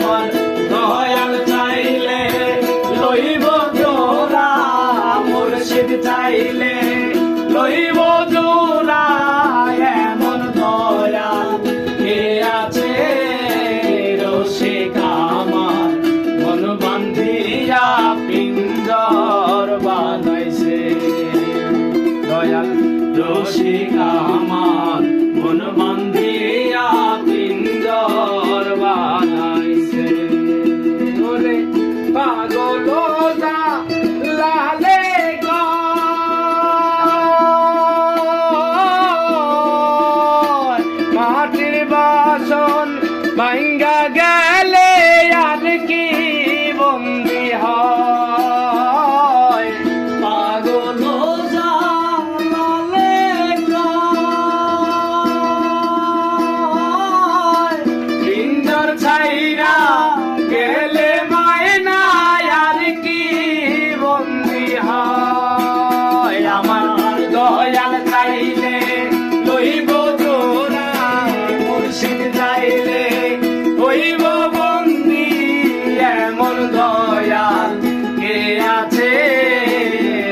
আমার দয়াল চাইলে লইব জোড়া, মুর্শিদ চাইলে লইব জোড়া। এমন দয়াল কে আছে রসিক আমার, মন বান্ধিয়া পিঞ্জর বানাইছে। দয়াল রসিক আমার, মন বান্ধিয়া পিঞ্জর বানাইছে। ওরে পাগল লালে মাটির বাসন ভাঙ্গা গেলে আর কি বন্দি হয়। পাগল জালালে পিঞ্জর ছাইরা গেলে মায়না আর কি বন্দি হয়। আমার দয়াল চাইলে লইব জোড়া, মুর্শিদ চাইলে হইব বন্দি। এমন দয়াল কে আছে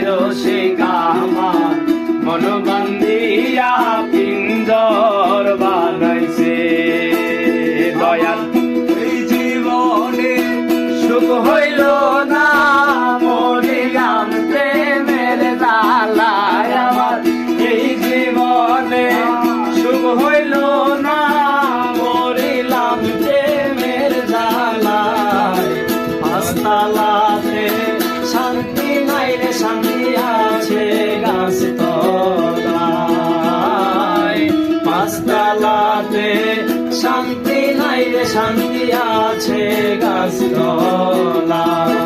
রসিক আমার, মন বান্ধিয়া পিঞ্জর বানাইছে। দয়াল এই জীবনে সুখ হইল না, মরিলাম প্রেমের জ্বালায়। আমার এই জীবনে সুখ হইল না, মরিলাম প্রেমের জ্বালায়। পাঁচতলাতে শান্তি নাই রে, শান্তি আছে গাছ তলায়। পাঁচতলাতে শান্তি নাই রে, শান্তি আছে গাছ তলায়।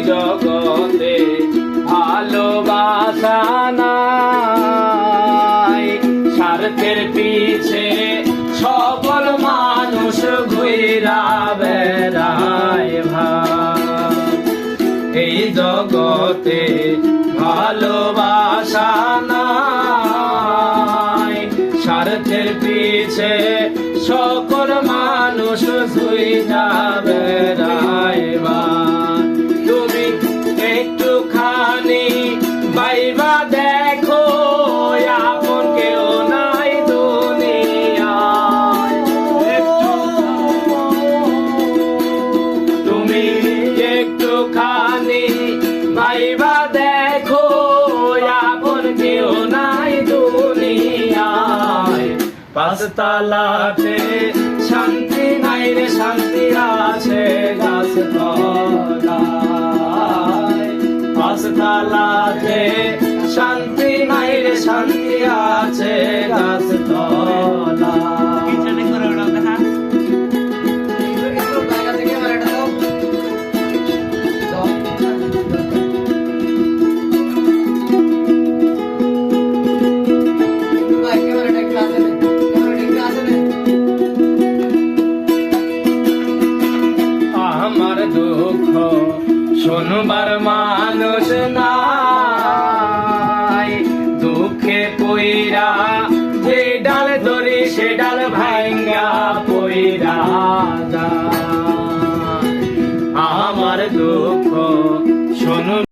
জগতে ভালোবাসা নাই, স্বার্থের পিছে সকল মানুষ ঘুরা বেড়ায় ভাই। এই জগতে ভালোবাসা নাই, স্বার্থের পিছে সকল মানুষ ঘুরা বেড়ায় ভাই। তুমি একটুখানি বাইবা দেখো, আপন কেউ নাই দুনিয়ায়। তুমি একটুখানি বাইবা দেখো, আপন কেউ নাই দুনিয়ায়। পাঁচতলাতে শান্তি নাই রে, শান্তি আছে গাছ তলায়। পাঁচতলাতে শান্তি নাই রে, শান্তি আছে গাছ তলায়। আমার দুঃখ শোনবার মানুষ নাই, দুঃখে পইরা যে ডাল ধরি সে ডাল ভাঙ্গা পইরা যায়।